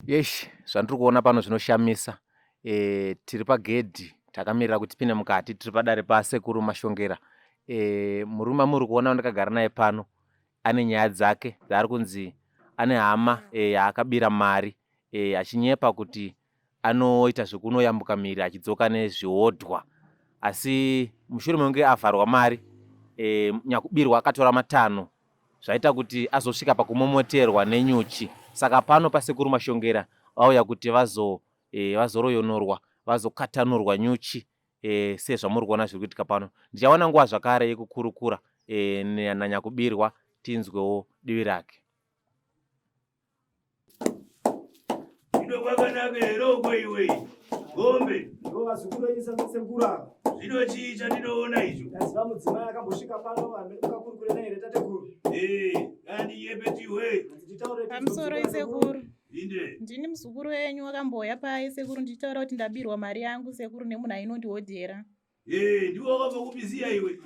Yeshi, zvandiri kuona pano zvinoshamisa. Tiri pagedhi takamirira kuti tipinde mukati, tiri padare pasekuru Mashongera. Murume muri kuona ndakagara naye pano ane nyaya dzake dzaari kunzi ane hama yaakabira mari achinyepa kuti anoita zvekunoyambuka mhiri achidzoka nezvihodhwa, asi mushure mekunge avharwa mari nyakubirwa akatora matanho zvaita kuti azosvika pakumomoterwa nenyuchi. Saka pano pasekuru Mashongera vauya kuti vazoroyonorwa, vazokatanurwa nyuchi sezvamuri kuona zviri kuitika pano. Ndichawana nguva zvakare yekukurukura nanyakubirwa tinzwewo divi rake. Kwakanaka here kweiwe gombe ndovazikuroisa kusekura zvino chii chandinoona izvo? ndaziva mudzimai akambosvika pano akakurukure nahere tatekuru. Kandi yepetiwe pamusoro isekuru, inde ndini muzukuru wenyu wakambouya pai sekuru, ndichitaura kuti ndabirwa mari yangu sekuru nemunhu ainondihodhera. ndiwe wakabva kubiziya iwe?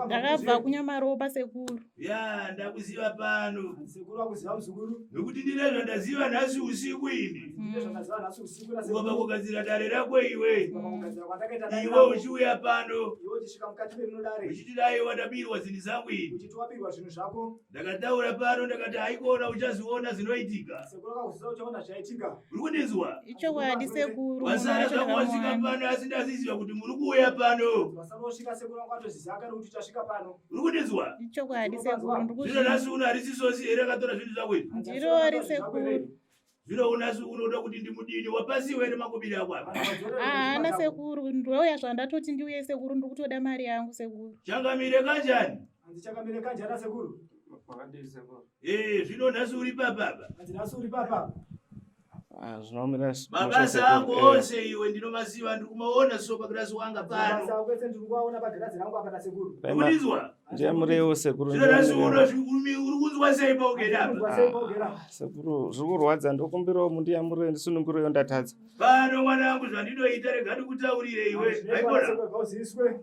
Ndakabva kunyamaropa sekuru. Ya ndakuziva pano sekuru akuziva muzukuru nokuti ndine zvandaziva nhasi usiku ini ndizvo zvandaziva nhasi usiku ukabva kugadzira dare rako iwe pakugadzira kwandakaita dare iwe uchiuya pano iwe uchisvika mukati merino dare uchiti dai wadabirwa zvinhu zangu ini uchiti wabirwa zvinhu zvako. ndakataura pano ndakati haikona uchaziona zvinoitika. sekuru akakuziva uchaona zvaitika. uri kundinzwa? Ichokwadi sekuru, wasara zvangu wasvika pano asi ndaziziva kuti muri kuuya pano. wasanosvika sekuru wangu atozviziva kare kuti uchasvika pano. uri kundinzwa? ichokwadi sekuru, zvino nhasi uno harisisosi here akatora zvinhu zvako izvi? ndirori sekuru. zvino unasi unoda kuti ndimudini wapasiwa here makubiri ako apa? Haana sekuru, ndouya zvandatoti ndiuye sekuru, ndiri kutoda mari yangu sekuru. changamire kanjani? handichakamire kanjani sekuru? zvino nhasi uri papapa? nhasi uri papapa? mabasa ako ose iwe ndinomaziva, ndiri kumaona so pagirasi wanga pano. basa kwese ndiri kuaona pagirazi rangu apa nasekuru. kundinzwa? ndiyamurewo sekuru. zvino nhasi uno uri kunzwa sei paugere apa? Unzwa sei paugera? sekuru zviri kurwadza, ndokumbirawo mundiyamurire ndisunungurewo ndatadza. pano mwana wangu zvandinoita rega ndikutaurire iwe haikona uziviswe.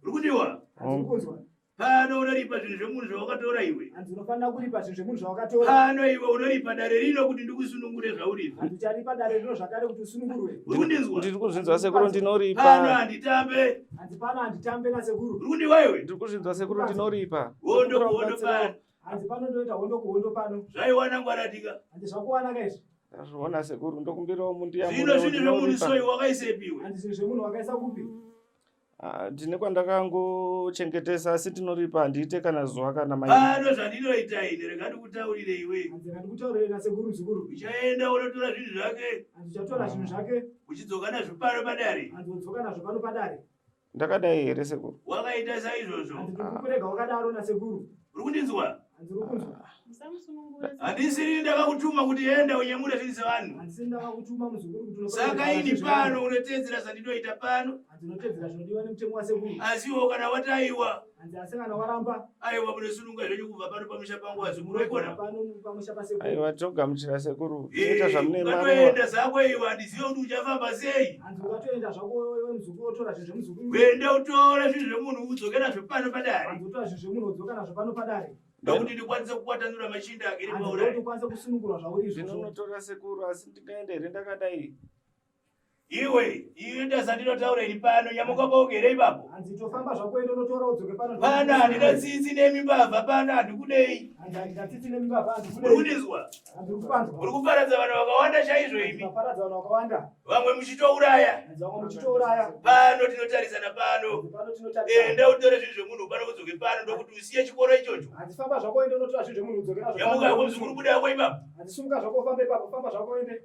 uri kundiwa? handiri kunzwa. pano unoripa zvinhu zvemunhu zvawakatora iwe. handinofanira kuripa zvinhu zvemunhu zvawakatora. pano iwe unoripa dare rino kuti ndikusunungure zvauripa. handicharipa dare rino zvakare kuti usunungurwe. uri kundinzwa? ndiri kuzvinzwa sekuru, pano ndinoripa. handitambe. handipano handitambe nasekuru. uri kundiwa iwe? ndiri kuzvinzwa sekuru, ndinoripa. hondo kuhondo pano handipano ndoita hondo kuhondo pano. zvaiwana ngwaratika. handizvakuwanaka izvi. ndazviona sekuru, ndokumbirawo zvino mundiyamurewo zvinhu zvemunhu ndinoripa. soi wakaisepi iwe? handi zvinhu zvemunhu wakaisa kupi. ndine kwandakangochengetesa asi ndinoripa, handiite kana zuva kana pano zvandinoita ine rega ndikutaurire iwe. handika ndikutaurire nasekuru muzukuru. uchaenda unotora zvinhu zvake handichatora zvinhu zvake. uchidzoka nazvo pano padare. handinodzoka nazvo pano padare. ndakadai here sekuru? wakaita saizvozvo. handiri kukurega wakadaro nasekuru. uri kundinzwa? handiri kunzwa. Musamusunungura sekuru. handisiri ndakakutuma kuti enda unyamure zvinhu zvevanhu. handisini ndakakutuma muzukuru kuti saka ini pano unotedzera zvandinoita pano. handinotedzera zvinodiwa nemutemo wasekuru. asiwo kana wataiwa handi asi kana waramba. aiwa munosununga zvenyu kubva pano pamusha pangu hazvimurokona. pano pamusha pasekuru. aiwa togamuchira sekuru, toita zvamunemariwa. ukatoenda zvako iwe handiziva kuti uchafamba sei. handi ukatoenda zvako wewe muzukuru otora zvinhu zvemuzukuru. kuenda utora zvinhu zvemunhu udzoke nazvo pano padare. handi utora zvinhu zvemunhu udzoka nazvo pano padare. ndokuti ndikwanise kukwatanura machinda agere handi paurari. kuti ukwanise kusunungura zvauri izvozvo. zvinonotora sekuru, asi ndingaenda here ndakadai? iwe ndazandinotaura iri pano nyamuka paugere ipapo. handi tofamba zvako ende unotora udzoke pano. pano handina tsitsi nemimbavha pano handikudei. handi handina tsitsi nemibaba uri handikudei. kundinzwa? handiri kupanzwa. uri kuparadza vanhu vakawanda chaizvo imi. ndaparadza vanhu vakawanda. vamwe muchitouraya. handi vamwe muchitouraya. pano tinotarisana pano. handi pano tinotarisa. enda utore zvinhu zvemunhu pano udzoke pano ndokuti usiye chikoro ichocho. handi famba zvako ende unotora zvinhu zvemunhu udzoke nazvo. nyamuka yako muzukuru buda yako ipapo. handi sumuka zvako ufambe ipapo. famba zvako ende.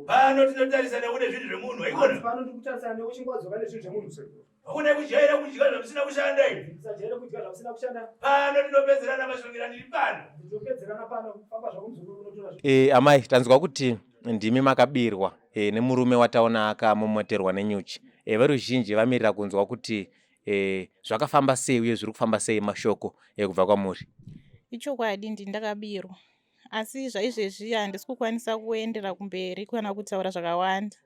pano tinotarisana kune zvinhu zvemunhu handi haikona. pano ndiri kutarisana newe uchinge wadzoka nezvinhu zvemunhu sekuru. hakuna kujaira kudya zvamusina kushanda ivi. ndisajaire kudya zvamusina kushanda. pano tinopedzerana mashongera ndiri pano. nditopedzerana pano. famba zvako muzukuru unotora zvinhu. Amai, tanzwa kuti ndimi makabirwa nemurume wataona akamomoterwa nenyuchi. Veruzhinji vamirira kunzwa kuti zvakafamba sei uye zviri kufamba sei mashoko kubva kwamuri. Ichokwadi ndakabirwa, asi zvaizvezvi handisi kukwanisa kuendera kumberi kana kutaura zvakawanda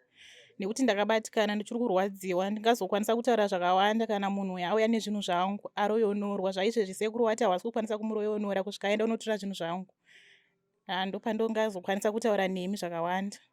nekuti ndakabatikana ndichiri kurwadziwa. Ndingazokwanisa kutaura zvakawanda kana munhu auya nezvinhu zvangu aroyonorwa. Zvaizvezvi sekuru wati hawasi kukwanisa kumuroyonora kusvika aenda unotora zvinhu zvangu. ndopandongazokwanisa kutaura nemi zvakawanda.